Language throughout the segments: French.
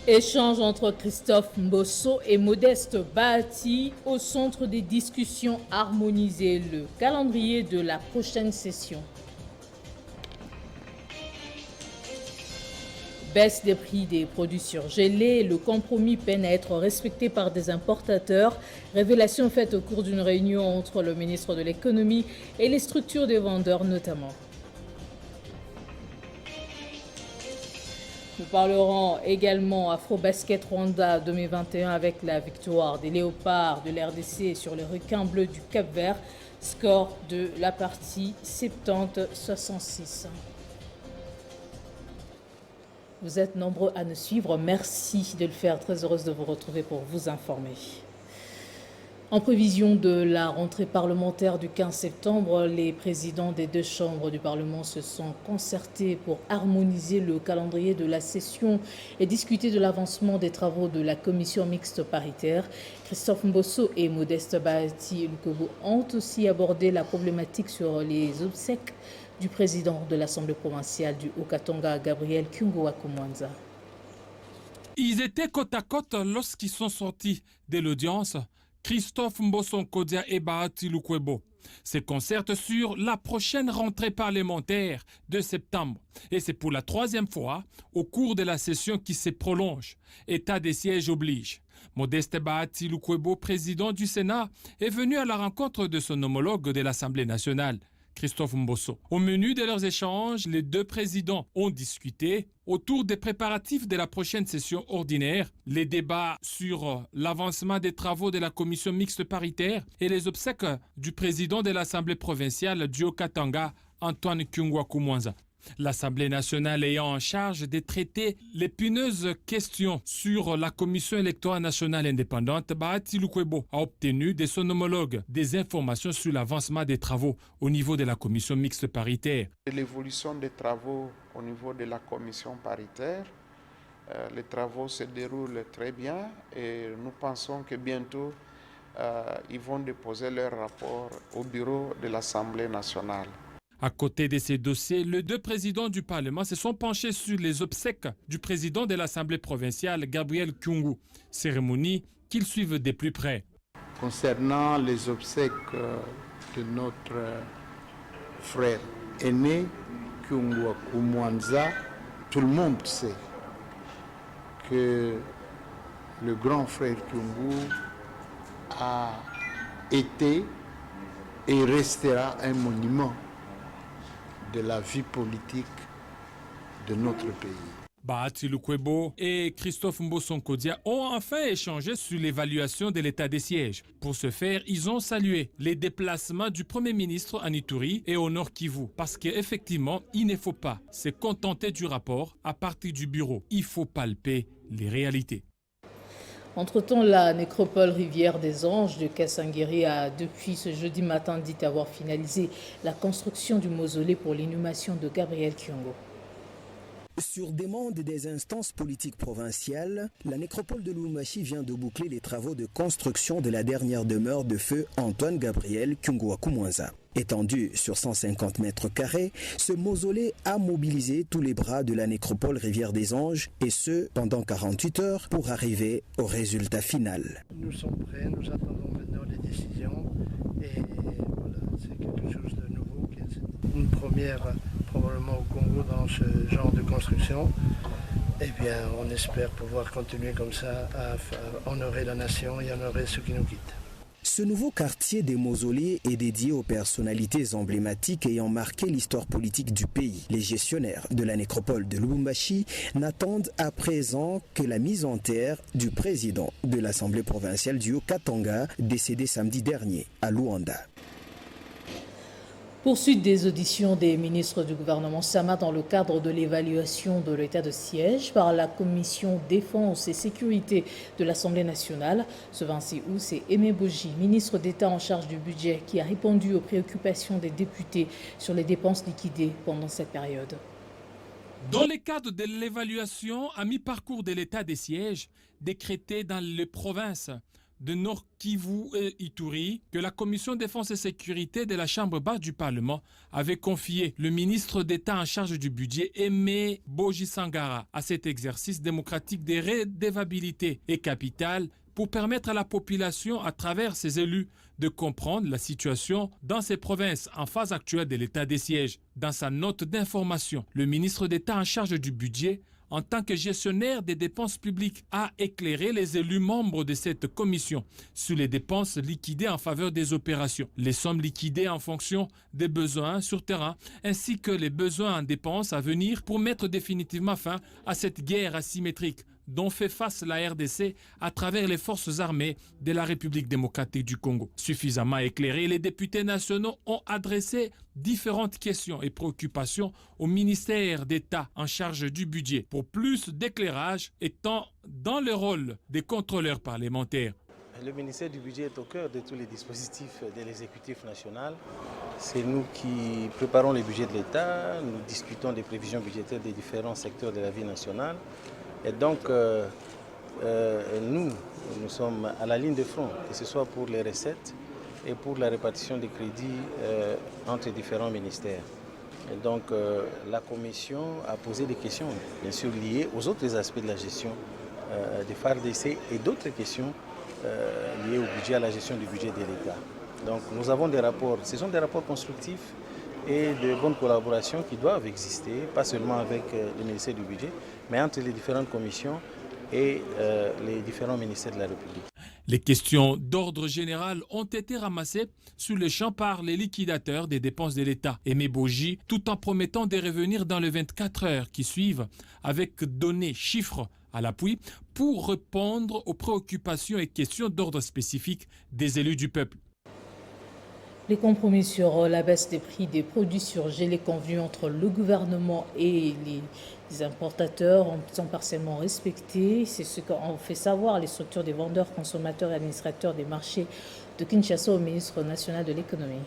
Échange entre Christophe Mbosso et Modeste Bahati au centre des discussions harmonisées, le calendrier de la prochaine session. Baisse des prix des produits surgelés, le compromis peine à être respecté par des importateurs. Révélation faite au cours d'une réunion entre le ministre de l'économie et les structures des vendeurs notamment. Nous parlerons également Afrobasket Rwanda 2021 avec la victoire des Léopards de l'RDC sur les requins bleus du Cap-Vert. Score de la partie 70-66. Vous êtes nombreux à nous suivre. Merci de le faire. Très heureuse de vous retrouver pour vous informer. En prévision de la rentrée parlementaire du 15 septembre, les présidents des deux chambres du Parlement se sont concertés pour harmoniser le calendrier de la session et discuter de l'avancement des travaux de la commission mixte paritaire. Christophe Mbosso et Modeste Bahati Lukobo ont aussi abordé la problématique sur les obsèques du président de l'Assemblée provinciale du Haut-Katanga, Gabriel Kyungu-Wakumwanza. Ils étaient côte à côte lorsqu'ils sont sortis de l'audience. Christophe Mbosso Nkodia et Bahati Lukwebo se concertent sur la prochaine rentrée parlementaire de septembre. Et c'est pour la troisième fois au cours de la session qui se prolonge. État des sièges oblige. Modeste Bahati Lukwebo, président du Sénat, est venu à la rencontre de son homologue de l'Assemblée nationale, Christophe Mbosso. Au menu de leurs échanges, les deux présidents ont discuté autour des préparatifs de la prochaine session ordinaire, les débats sur l'avancement des travaux de la commission mixte paritaire et les obsèques du président de l'Assemblée provinciale du Haut-Katanga, Antoine Kyungu-Wakumwanza. L'Assemblée nationale ayant en charge de traiter l'épineuses question sur la Commission électorale nationale indépendante, Bahati Lukwebo a obtenu de son homologue des informations sur l'avancement des travaux au niveau de la Commission mixte paritaire. L'évolution des travaux au niveau de la Commission paritaire, les travaux se déroulent très bien et nous pensons que bientôt ils vont déposer leur rapport au bureau de l'Assemblée nationale. À côté de ces dossiers, les deux présidents du Parlement se sont penchés sur les obsèques du président de l'Assemblée provinciale, Gabriel Kyungu, cérémonie qu'ils suivent de plus près. Concernant les obsèques de notre frère aîné, Kyungu Wakumwanza, tout le monde sait que le grand frère Kyungu a été et restera un monument de la vie politique de notre pays. Bahati Lukwebo et Christophe Mbosso Nkodia ont enfin échangé sur l'évaluation de l'état des sièges. Pour ce faire, ils ont salué les déplacements du Premier ministre en Ituri et au Nord Kivu. Parce qu'effectivement, il ne faut pas se contenter du rapport à partir du bureau. Il faut palper les réalités. Entre-temps, la nécropole Rivière des Anges de Kasangiri a depuis ce jeudi matin dit avoir finalisé la construction du mausolée pour l'inhumation de Gabriel Kyungu. Sur demande des instances politiques provinciales, la nécropole de Lubumbashi vient de boucler les travaux de construction de la dernière demeure de feu Antoine Gabriel Kyungu-Wakumwanza. Étendu sur 150 mètres carrés, ce mausolée a mobilisé tous les bras de la nécropole Rivière des Anges, et ce, pendant 48 heures, pour arriver au résultat final. Nous sommes prêts, nous attendons maintenant les décisions, et voilà, c'est quelque chose de nouveau, une première probablement au Congo dans ce genre de construction. Eh bien, on espère pouvoir continuer comme ça à honorer la nation et honorer ceux qui nous quittent. Ce nouveau quartier des mausolées est dédié aux personnalités emblématiques ayant marqué l'histoire politique du pays. Les gestionnaires de la nécropole de Lubumbashi n'attendent à présent que la mise en terre du président de l'Assemblée provinciale du Haut-Katanga, décédé samedi dernier à Luanda. Poursuite des auditions des ministres du gouvernement Sama dans le cadre de l'évaluation de l'état de siège par la commission défense et sécurité de l'Assemblée nationale. Ce 26 août, c'est Aimé Boji, ministre d'État en charge du budget, qui a répondu aux préoccupations des députés sur les dépenses liquidées pendant cette période. Dans le cadre de l'évaluation à mi-parcours de l'état des sièges décrété dans les provinces de Nord Kivu et Ituri que la Commission défense et sécurité de la Chambre basse du Parlement avait confié le ministre d'État en charge du budget, Aimé Boji Sangara, à cet exercice démocratique de redevabilité et capital pour permettre à la population, à travers ses élus, de comprendre la situation dans ces provinces en phase actuelle de l'état des sièges. Dans sa note d'information, le ministre d'État en charge du budget, en tant que gestionnaire des dépenses publiques, a éclairé les élus membres de cette commission sur les dépenses liquidées en faveur des opérations, les sommes liquidées en fonction des besoins sur terrain, ainsi que les besoins en dépenses à venir pour mettre définitivement fin à cette guerre asymétrique dont fait face la RDC à travers les forces armées de la République démocratique du Congo. Suffisamment éclairés, les députés nationaux ont adressé différentes questions et préoccupations au ministère d'État en charge du budget pour plus d'éclairage étant dans le rôle des contrôleurs parlementaires. Le ministère du Budget est au cœur de tous les dispositifs de l'exécutif national. C'est nous qui préparons les budgets de l'État, nous discutons des prévisions budgétaires des différents secteurs de la vie nationale. Et donc, nous sommes à la ligne de front, que ce soit pour les recettes et pour la répartition des crédits entre différents ministères. Et donc, la Commission a posé des questions, bien sûr liées aux autres aspects de la gestion des FARDC et d'autres questions liées au budget, à la gestion du budget de l'État. Donc, nous avons des rapports, ce sont des rapports constructifs et de bonnes collaborations qui doivent exister, pas seulement avec le ministère du Budget, mais entre les différentes commissions et les différents ministères de la République. Les questions d'ordre général ont été ramassées sur le champ par les liquidateurs des dépenses de l'État, Aimé Boji, tout en promettant de revenir dans les 24 heures qui suivent avec données, chiffres à l'appui pour répondre aux préoccupations et questions d'ordre spécifique des élus du peuple. Les compromis sur la baisse des prix des produits surgelés convenus entre le gouvernement et les importateurs sont partiellement respectés. C'est ce qu'ont fait savoir les structures des vendeurs, consommateurs et administrateurs des marchés de Kinshasa au ministre national de l'économie.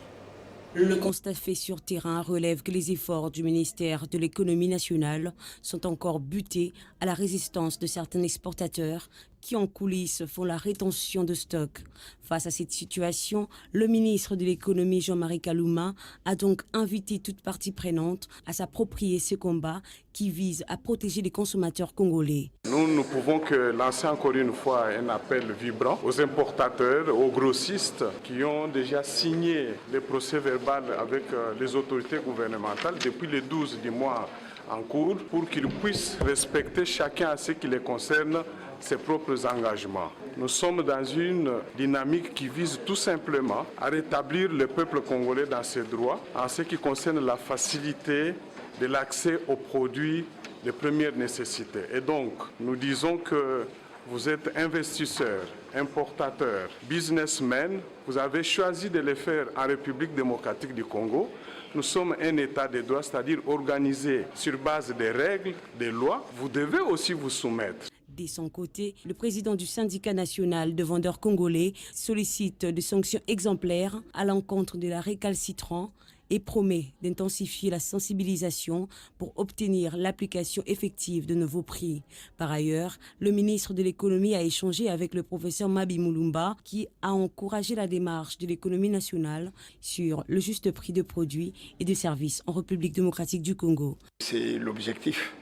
Le constat fait sur terrain relève que les efforts du ministère de l'économie nationale sont encore butés à la résistance de certains exportateurs qui en coulisses font la rétention de stock. Face à cette situation, le ministre de l'économie Jean-Marie Kalouma a donc invité toute partie prenante à s'approprier ce combat qui vise à protéger les consommateurs congolais. Nous ne pouvons que lancer encore une fois un appel vibrant aux importateurs, aux grossistes qui ont déjà signé les procès-verbaux avec les autorités gouvernementales depuis le 12 du mois en cours pour qu'ils puissent respecter chacun à ce qui les concerne ses propres engagements. Nous sommes dans une dynamique qui vise tout simplement à rétablir le peuple congolais dans ses droits en ce qui concerne la facilité de l'accès aux produits de première nécessité. Et donc, nous disons que vous êtes investisseurs, importateurs, businessmen, vous avez choisi de le faire en République démocratique du Congo. Nous sommes un État de droit, c'est-à-dire organisé sur base des règles, des lois. Vous devez aussi vous soumettre. De son côté, le président du syndicat national de vendeurs congolais sollicite des sanctions exemplaires à l'encontre de la récalcitrant et promet d'intensifier la sensibilisation pour obtenir l'application effective de nouveaux prix. Par ailleurs, le ministre de l'économie a échangé avec le professeur Mabi Moulumba qui a encouragé la démarche de l'économie nationale sur le juste prix de produits et de services en République démocratique du Congo. C'est l'objectif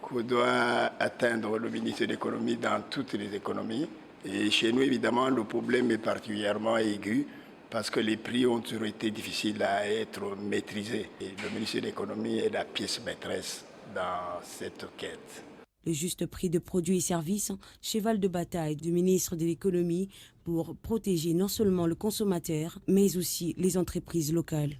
que doit atteindre le ministre de l'économie dans toutes les économies. Et chez nous, évidemment, le problème est particulièrement aigu parce que les prix ont toujours été difficiles à être maîtrisés. Et le ministre de l'économie est la pièce maîtresse dans cette quête. Le juste prix de produits et services, cheval de bataille du ministre de l'économie pour protéger non seulement le consommateur, mais aussi les entreprises locales.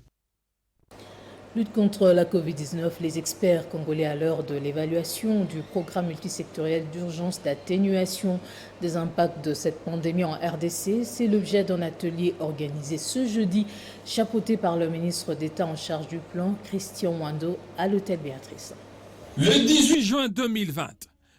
Lutte contre la Covid-19, les experts congolais à l'heure de l'évaluation du programme multisectoriel d'urgence d'atténuation des impacts de cette pandémie en RDC. C'est l'objet d'un atelier organisé ce jeudi, chapeauté par le ministre d'État en charge du plan, Christian Wando, à l'hôtel Béatrice. Le 18 juin 2020,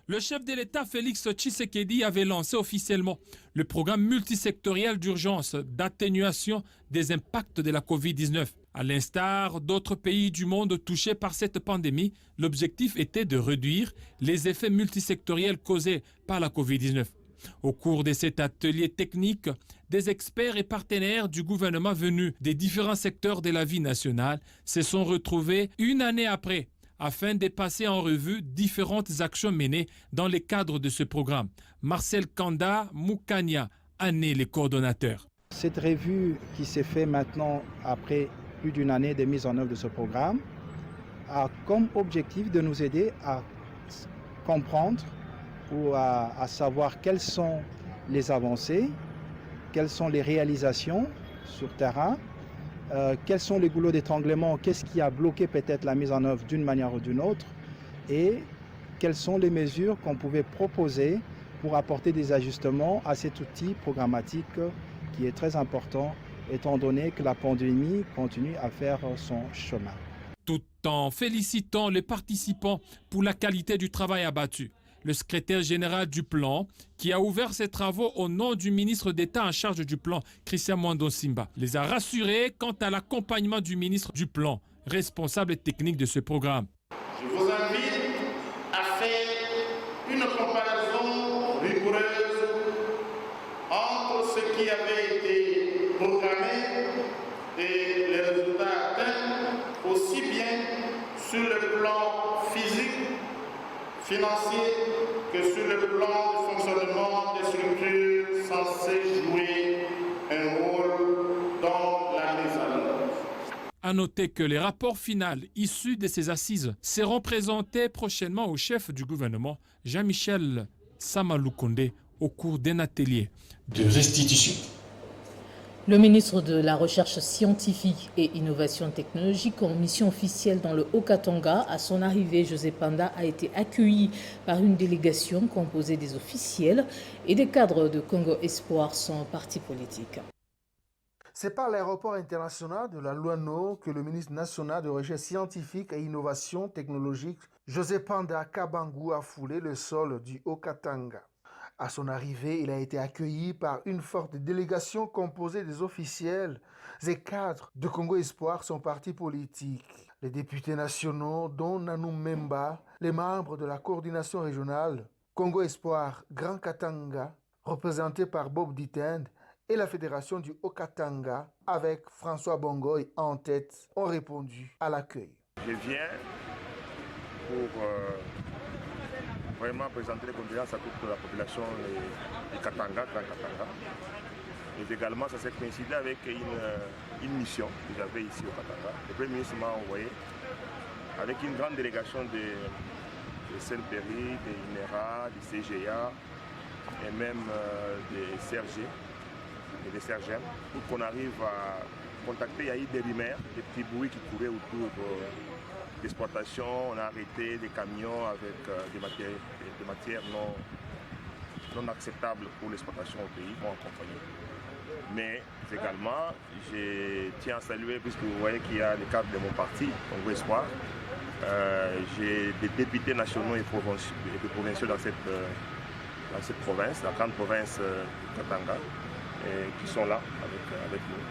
le chef de l'État Félix Tshisekedi avait lancé officiellement le programme multisectoriel d'urgence d'atténuation des impacts de la Covid-19. À l'instar d'autres pays du monde touchés par cette pandémie, l'objectif était de réduire les effets multisectoriels causés par la Covid-19. Au cours de cet atelier technique, des experts et partenaires du gouvernement venus des différents secteurs de la vie nationale se sont retrouvés une année après afin de passer en revue différentes actions menées dans le cadre de ce programme. Marcel Kanda Moukania en est le coordonnateur. Cette revue qui s'est faite maintenant après plus d'une année de mise en œuvre de ce programme a comme objectif de nous aider à comprendre ou à savoir quelles sont les avancées, quelles sont les réalisations sur terrain, quels sont les goulots d'étranglement, qu'est-ce qui a bloqué peut-être la mise en œuvre d'une manière ou d'une autre, et quelles sont les mesures qu'on pouvait proposer pour apporter des ajustements à cet outil programmatique qui est très important, étant donné que la pandémie continue à faire son chemin. Tout en félicitant les participants pour la qualité du travail abattu, le secrétaire général du plan, qui a ouvert ses travaux au nom du ministre d'État en charge du plan, Christian Mwando Simba, les a rassurés quant à l'accompagnement du ministre du plan, responsable technique de ce programme. Je vous invite à faire une comparaison rigoureuse entre ce qui avait été programmé et les résultats atteints, aussi bien sur le plan physique, financier, que sur le plan de fonctionnement des structures censées jouer un rôle dans la mise en œuvre. À noter que les rapports finaux issus de ces assises seront présentés prochainement au chef du gouvernement, Jean-Michel Samaloukonde, au cours d'un atelier de restitution. Le ministre de la Recherche scientifique et innovation technologique en mission officielle dans le Haut-Katanga, à son arrivée, José Panda a été accueilli par une délégation composée des officiels et des cadres de Congo Espoir, son parti politique. C'est par l'aéroport international de la Luano que le ministre national de Recherche scientifique et innovation technologique, José Panda Kabangu, a foulé le sol du Haut-Katanga. À son arrivée, il a été accueilli par une forte délégation composée des officiels et cadres de Congo Espoir, son parti politique. Les députés nationaux, dont Nanou Memba, les membres de la coordination régionale Congo Espoir Grand Katanga, représentés par Bob Ditend, et la fédération du Haut-Katanga, avec François Bongoy en tête, ont répondu à l'accueil. Je viens pour vraiment présenter les condoléances à toute la population du Katanga, Grand Katanga. Et également, ça s'est coïncidé avec une mission que j'avais ici au Katanga. Le Premier ministre m'a envoyé avec une grande délégation de Saint-Péry, de INERA, du CGA et même des CRG et des CRGM pour qu'on arrive à contacter. Il y a eu des rumeurs, des petits bruits qui couraient autour d'exploitation. On a arrêté des camions avec des matières non acceptables pour l'exploitation au pays, en compagnie. Mais également, je tiens à saluer, puisque vous voyez qu'il y a les cadres de mon parti, Congo Espoir. J'ai des députés nationaux et provinciaux dans cette province, la grande province du Katanga, qui sont là avec nous.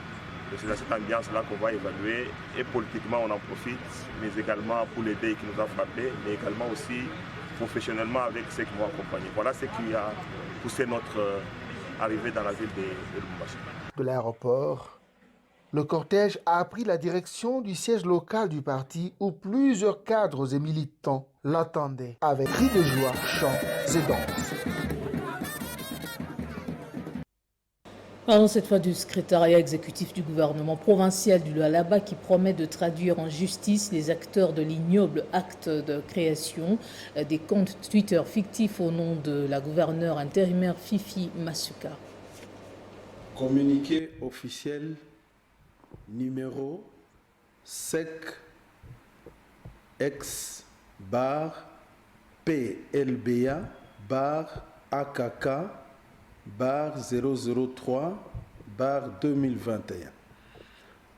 Et c'est dans cette ambiance-là qu'on va évaluer, et politiquement on en profite, mais également pour l'aider qui nous a frappés, mais également aussi professionnellement avec ceux qui vont accompagner. Voilà ce qui a poussé notre arrivée dans la ville de Lubumbashi. De l'aéroport, le cortège a pris la direction du siège local du parti où plusieurs cadres et militants l'attendaient avec cris de joie, chants et danses. Parlons cette fois du secrétariat exécutif du gouvernement provincial du Lualaba qui promet de traduire en justice les acteurs de l'ignoble acte de création des comptes Twitter fictifs au nom de la gouverneure intérimaire Fifi Masuka. Communiqué officiel numéro SEC X bar PLBA bar AKK bar 003 bar 2021.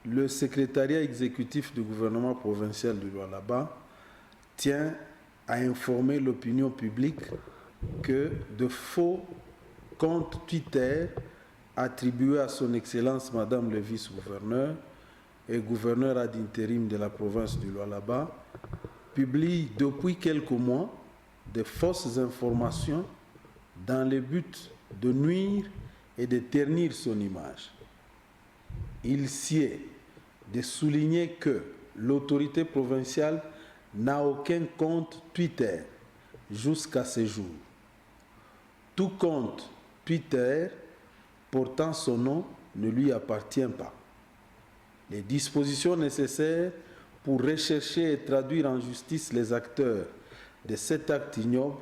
Le secrétariat exécutif du gouvernement provincial du Lualaba tient à informer l'opinion publique que de faux comptes Twitter attribués à son Excellence Madame le vice-gouverneur et gouverneur ad intérim de la province du Lualaba publient depuis quelques mois de fausses informations dans le but de nuire et de ternir son image. Il sied de souligner que l'autorité provinciale n'a aucun compte Twitter jusqu'à ce jour. Tout compte Twitter portant son nom ne lui appartient pas. Les dispositions nécessaires pour rechercher et traduire en justice les acteurs de cet acte ignoble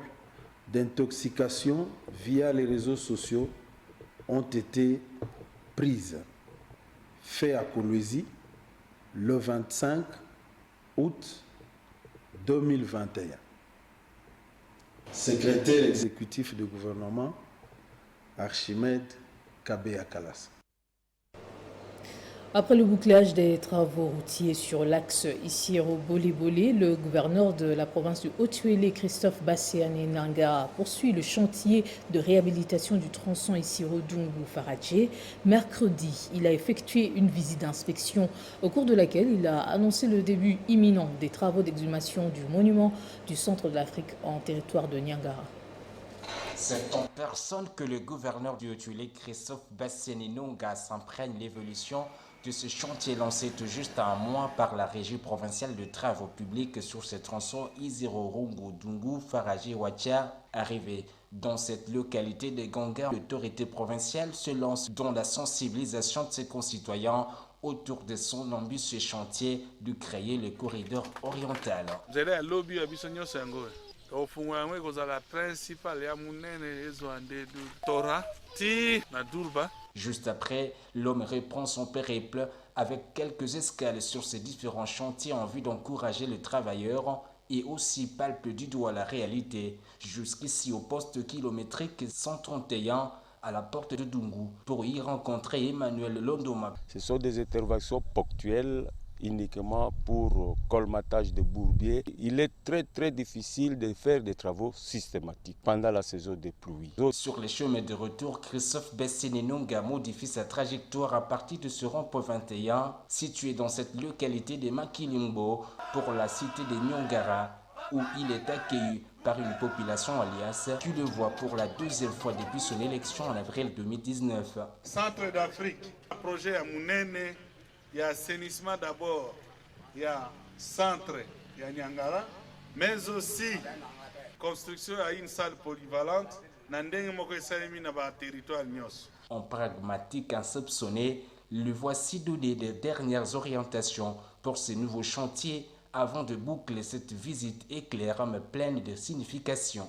d'intoxication via les réseaux sociaux ont été prises. Fait à Kolwezi le 25 août 2021. Secrétaire exécutif du gouvernement, Archimède Kabea Kalas. Après le bouclage des travaux routiers sur l'axe Isiro-Bolé-Bolé, le gouverneur de la province du Haut-Uélé, Christophe Bassiani Nanga, poursuit le chantier de réhabilitation du tronçon Isiro-Dungu-Faradje. Mercredi, il a effectué une visite d'inspection au cours de laquelle il a annoncé le début imminent des travaux d'exhumation du monument du centre de l'Afrique en territoire de Niangara. C'est en personne que le gouverneur du Haut-Uélé, Christophe Bassiani Nanga, s'imprègne l'évolution de ce chantier lancé tout juste à un mois par la Régie provinciale de travaux publics sur ce tronçon Isiro-Rungu-Dungu-Faradje-Watia. Arrivé dans cette localité de Ganga, l'autorité provinciale se lance dans la sensibilisation de ses concitoyens autour de son ambitieux chantier de créer le corridor oriental. Juste après, l'homme reprend son périple avec quelques escales sur ces différents chantiers en vue d'encourager les travailleurs et aussi palpe du doigt la réalité jusqu'ici au poste kilométrique 131 à la porte de Dungu pour y rencontrer Emmanuel Londoma. Ce sont des interventions ponctuelles uniquement pour colmatage de bourbiers. Il est très difficile de faire des travaux systématiques pendant la saison des pluies. Sur les chemins de retour, Christophe Bassiani Nanga modifie sa trajectoire à partir de ce rond-point 21 situé dans cette localité de Makilimbo pour la cité de Niangara où il est accueilli par une population alias qui le voit pour la deuxième fois depuis son élection en avril 2019. Centre d'Afrique, projet à Mounene. Il y a assainissement d'abord, il y a centre, il y a Niangara, mais aussi construction à une salle polyvalente dans le territoire. En pragmatique insoupçonné, le voici donné des dernières orientations pour ces nouveaux chantiers avant de boucler cette visite éclair mais pleine de signification.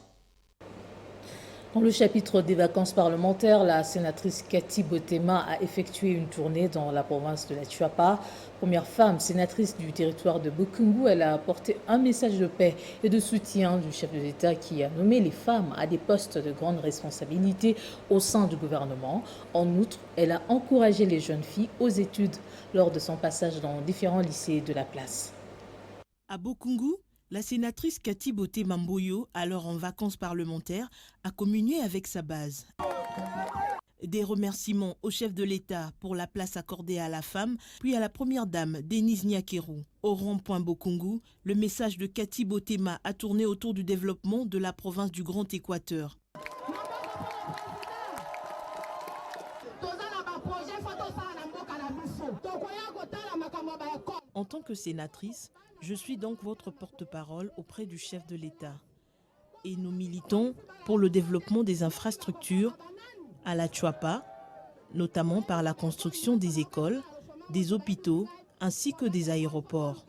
Dans le chapitre des vacances parlementaires, la sénatrice Cathy Botema a effectué une tournée dans la province de la Chuapa. Première femme sénatrice du territoire de Bokungu, elle a apporté un message de paix et de soutien du chef de l'État qui a nommé les femmes à des postes de grande responsabilité au sein du gouvernement. En outre, elle a encouragé les jeunes filles aux études lors de son passage dans différents lycées de la place. À Bokungu, la sénatrice Cathy Botema Mboyo, alors en vacances parlementaires, a communié avec sa base. Des remerciements au chef de l'État pour la place accordée à la femme, puis à la première dame, Denise Nyakeru. Au rond-point Bokungu, le message de Cathy Botema a tourné autour du développement de la province du Grand Équateur. En tant que sénatrice, je suis donc votre porte-parole auprès du chef de l'État. Et nous militons pour le développement des infrastructures à la Chuapa, notamment par la construction des écoles, des hôpitaux ainsi que des aéroports.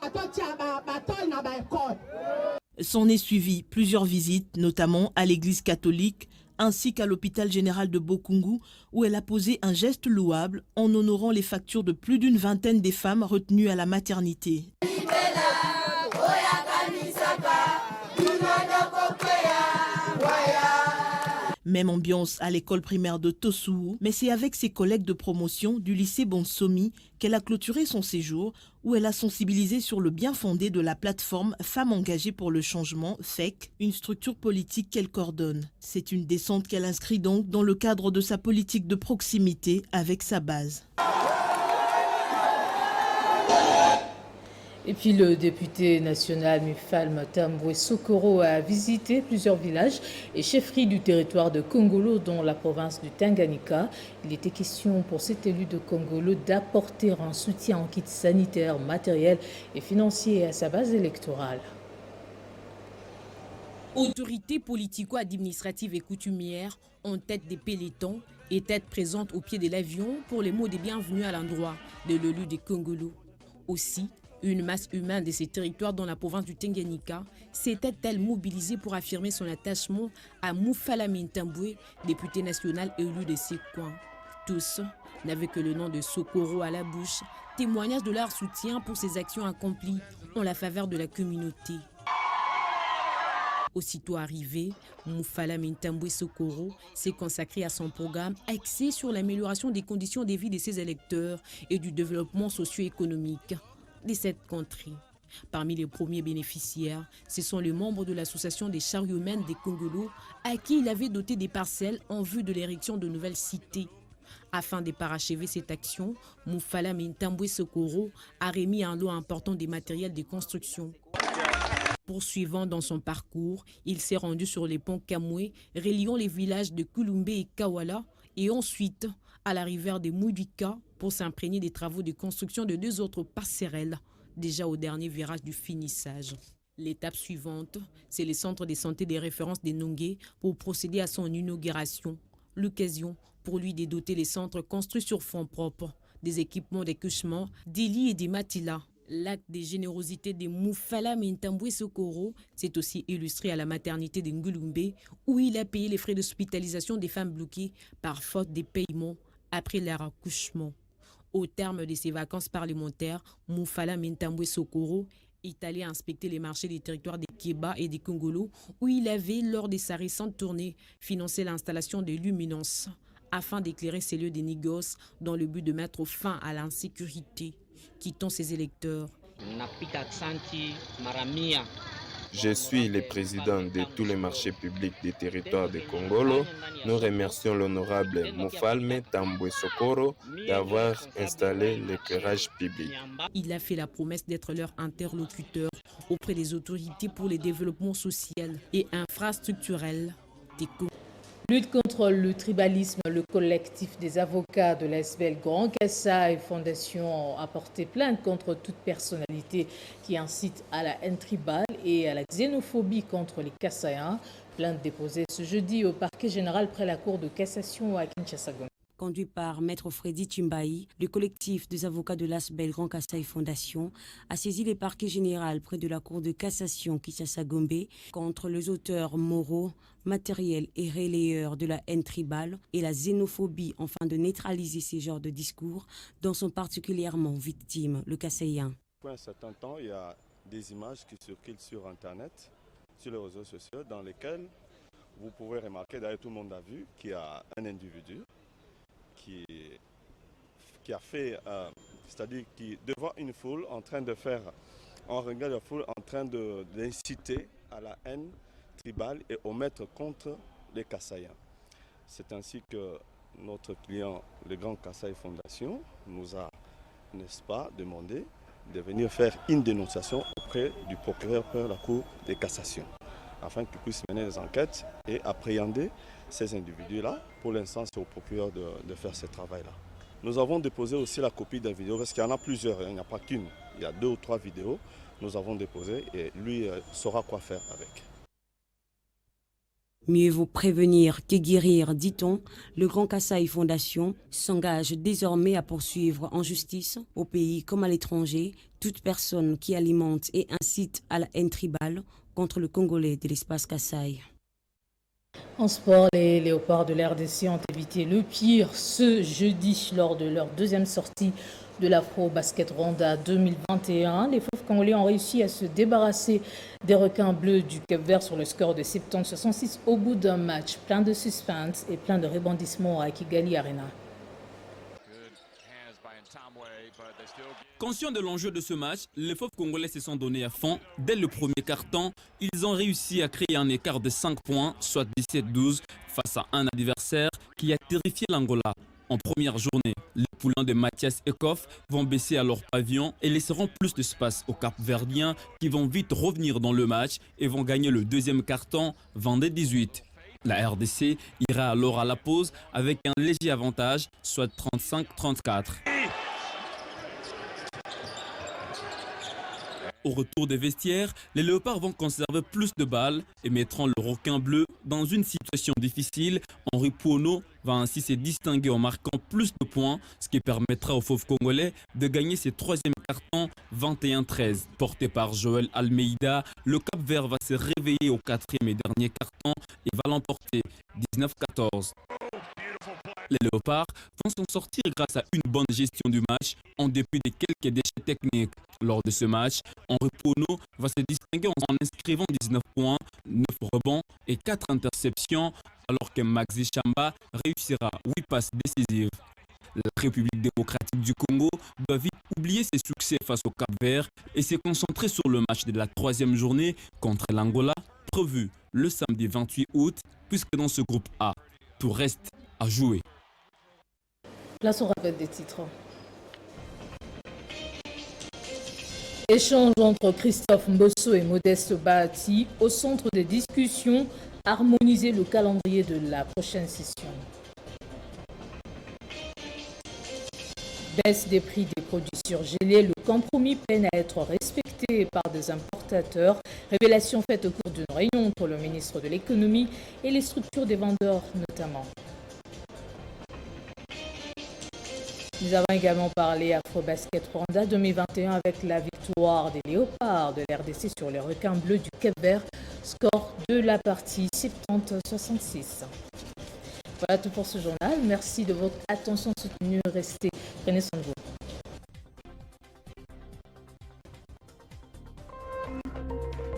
S'en est suivi plusieurs visites, notamment à l'église catholique ainsi qu'à l'hôpital général de Bokungu, où elle a posé un geste louable en honorant les factures de plus d'une vingtaine des femmes retenues à la maternité. Même ambiance à l'école primaire de Tosu, mais c'est avec ses collègues de promotion du lycée Bonsomi qu'elle a clôturé son séjour, où elle a sensibilisé sur le bien fondé de la plateforme Femmes engagées pour le changement, FEC, une structure politique qu'elle coordonne. C'est une descente qu'elle inscrit donc dans le cadre de sa politique de proximité avec sa base. Et puis le député national Mufalme Tambwe Sokoro a visité plusieurs villages et chefferies du territoire de Kongolo, dont la province du Tanganyika. Il était question pour cet élu de Kongolo d'apporter un soutien en kit sanitaire, matériel et financier à sa base électorale. Autorités politico-administratives et coutumières en tête des pelotons étaient présentes au pied de l'avion pour les mots de bienvenue à l'endroit de l'élu de Kongolo. Aussi, une masse humaine de ces territoires dans la province du Tanganyika s'était-elle mobilisée pour affirmer son attachement à Mufalame Ntambwe, député national élu de ces coins. Tous n'avaient que le nom de Sokoro à la bouche, témoignage de leur soutien pour ses actions accomplies en la faveur de la communauté. Aussitôt arrivé, Mufalame Ntambwe Sokoro s'est consacré à son programme axé sur l'amélioration des conditions de vie de ses électeurs et du développement socio-économique de cette contrée. Parmi les premiers bénéficiaires, ce sont les membres de l'association des chariots-humaines des Congolo à qui il avait doté des parcelles en vue de l'érection de nouvelles cités. Afin de parachever cette action, Mufalame Ntambwe Sokoro a remis un lot important de matériel de construction. Poursuivant dans son parcours, il s'est rendu sur les ponts Kamwe, reliant les villages de Kulumbe et Kawala, et ensuite à la rivière de Moudika pour s'imprégner des travaux de construction de 2 autres passerelles, déjà au dernier virage du finissage. L'étape suivante, c'est le centre de santé des références de Nongé pour procéder à son inauguration. L'occasion pour lui de doter les centres construits sur fonds propres, des équipements d'accouchement, des lits et des matelas. L'acte de générosité de Mufalame Ntambwe Sokoro s'est aussi illustré à la maternité de Ngulumbe, où il a payé les frais d'hospitalisation des femmes bloquées par faute de paiement après leur accouchement. Au terme de ses vacances parlementaires, Mufalame Ntambwe Sokoro est allé inspecter les marchés des territoires de Kéba et de Kongolo, où il avait, lors de sa récente tournée, financé l'installation de luminances afin d'éclairer ces lieux de négoce dans le but de mettre fin à l'insécurité. Quittant ses électeurs. Je suis le président de tous les marchés publics des territoires de Kongolo. Nous remercions l'honorable Mufalme Ntambwe Sokoro d'avoir installé l'éclairage public. Il a fait la promesse d'être leur interlocuteur auprès des autorités pour le développement social et infrastructurel des Congolais. Lutte contre le tribalisme, le collectif des avocats de l'ASBL Grand Kassai Fondation a porté plainte contre toute personnalité qui incite à la haine tribale et à la xénophobie contre les Kassaïens. Plainte déposée ce jeudi au parquet général près la cour de cassation à Kinshasa. Conduit par Maître Freddy Chimbaï, le collectif des avocats de l'ASBL Grand Kassai Fondation a saisi le parquet général près de la cour de cassation Kinshasa-Gombe contre les auteurs moraux, matériels et relayeurs de la haine tribale et la xénophobie afin de neutraliser ces genres de discours dont sont particulièrement victimes le Kassaïen. Depuis un certain temps, il y a des images qui circulent sur Internet, sur les réseaux sociaux, dans lesquelles vous pouvez remarquer, d'ailleurs tout le monde a vu, qu'il y a un individu qui a fait, c'est-à-dire qui devant une foule en train de faire, on regarde la foule en train d'inciter à la haine tribale et au mettre contre les Kassaïens. C'est ainsi que notre client, le Grand Kassai Fondation, nous a, n'est-ce pas, demandé de venir faire une dénonciation auprès du procureur par la Cour de cassation, afin qu'il puisse mener des enquêtes et appréhender ces individus-là. Pour l'instant, c'est au procureur de faire ce travail-là. Nous avons déposé aussi la copie d'un vidéo, parce qu'il y en a plusieurs, il n'y a pas qu'une. Il y a 2 ou 3 vidéos, nous avons déposé et lui saura quoi faire avec. Mieux vaut prévenir que guérir, dit-on. Le Grand Kassai Fondation s'engage désormais à poursuivre en justice, au pays comme à l'étranger, toute personne qui alimente et incite à la haine tribale contre le Congolais de l'espace Kassai. En sport, les Léopards de l'RDC ont évité le pire ce jeudi lors de leur 2e sortie de l'Afro Basket Rwanda 2021. Les Fauves congolais ont réussi à se débarrasser des requins bleus du Cap-Vert sur le score de 70-66 au bout d'un match plein de suspense et plein de rebondissements à Kigali Arena. Conscients de l'enjeu de ce match, les Fauves congolais se sont donnés à fond. Dès le premier quart-temps, ils ont réussi à créer un écart de 5 points, soit 17-12, face à un adversaire qui a terrifié l'Angola. En première journée, les poulains de Mathias Ekoff vont baisser à leur pavillon et laisseront plus d'espace aux Cap-Verdiens qui vont vite revenir dans le match et vont gagner le deuxième quart-temps 22-18. La RDC ira alors à la pause avec un léger avantage, soit 35-34. Au retour des vestiaires, les Léopards vont conserver plus de balles et mettront le requin bleu dans une situation difficile. Henri Pouono va ainsi se distinguer en marquant plus de points, ce qui permettra aux Fauves congolais de gagner ses troisième cartons 21-13. Porté par Joël Almeida, le Cap-Vert va se réveiller au quatrième et dernier carton et va l'emporter 19-14. Les Léopards vont s'en sortir grâce à une bonne gestion du match en dépit de quelques déchets techniques. Lors de ce match, Henri Pouono va se distinguer en inscrivant 19 points, 9 rebonds et 4 interceptions, alors que Maxi Chamba réussira 8 passes décisives. La République démocratique du Congo doit vite oublier ses succès face au Cap-Vert et se concentrer sur le match de la troisième journée contre l'Angola, prévu le samedi 28 août, puisque dans ce groupe A, tout reste à jouer. Place au rappel des titres. Échange entre Christophe Mbosso et Modeste Bahati au centre des discussions, harmoniser le calendrier de la prochaine session. Baisse des prix des produits surgelés, le compromis peine à être respecté par des importateurs. Révélation faite au cours d'une réunion entre le ministre de l'économie et les structures des vendeurs notamment. Nous avons également parlé Afrobasket Rwanda 2021 avec la victoire des Léopards de l'RDC sur les requins bleus du Cap-Vert. Score de la partie 70-66. Voilà tout pour ce journal. Merci de votre attention soutenue. Restez, prenez soin de vous.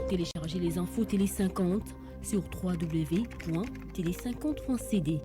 Téléchargez les infos Télé 50 sur www.tele50.cd.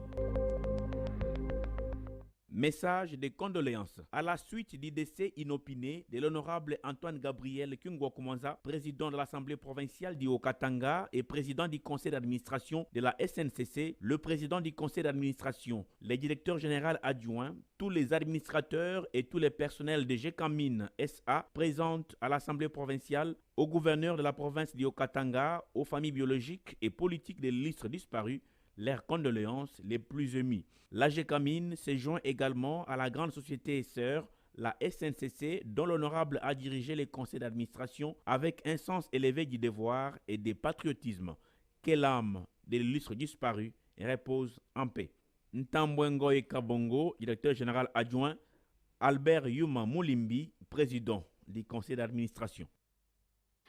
Message de condoléances. À la suite du décès inopiné de l'honorable Antoine Gabriel Kungwa-Kumanza, président de l'Assemblée provinciale du Haut-Katanga et président du conseil d'administration de la SNCC, le président du conseil d'administration, les directeurs généraux adjoints, tous les administrateurs et tous les personnels de GECAMIN SA présentent à l'Assemblée provinciale, au gouverneur de la province du Haut-Katanga, aux familles biologiques et politiques des illustres disparus, leurs condoléances les plus émues. La GECAMIN se joint également à la grande société sœur, la SNCC, dont l'honorable a dirigé les conseils d'administration avec un sens élevé du devoir et du patriotisme. Que l'âme de l'illustre disparu repose en paix. Ntambwengoy Kabongo, directeur général adjoint, Albert Yuma Moulimbi, président du conseil d'administration.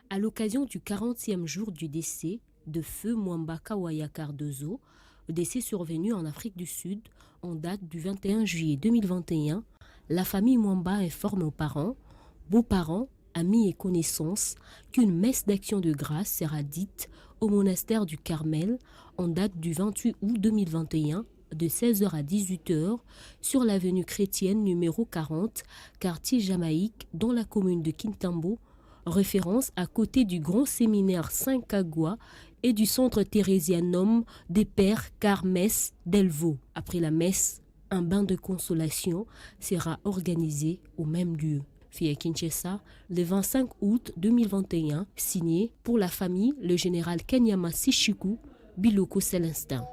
À l'occasion du 40e jour du décès de Feu Mwamba Kawaya Cardozo, décès survenu en Afrique du Sud en date du 21 juillet 2021, la famille Mwamba informe aux parents, beaux-parents, amis et connaissances qu'une messe d'action de grâce sera dite au monastère du Carmel en date du 28 août 2021 de 16h à 18h sur l'avenue chrétienne numéro 40, quartier Jamaïque, dans la commune de Kintambo, référence à côté du grand séminaire Saint-Kagwa et du centre thérésianum des Pères Carmès d'Elvaux. Après la messe, un bain de consolation sera organisé au même lieu. Fille Kinshasa, le 25 août 2021, signé pour la famille le général Kanyama Sishiku, Biloko Célestin.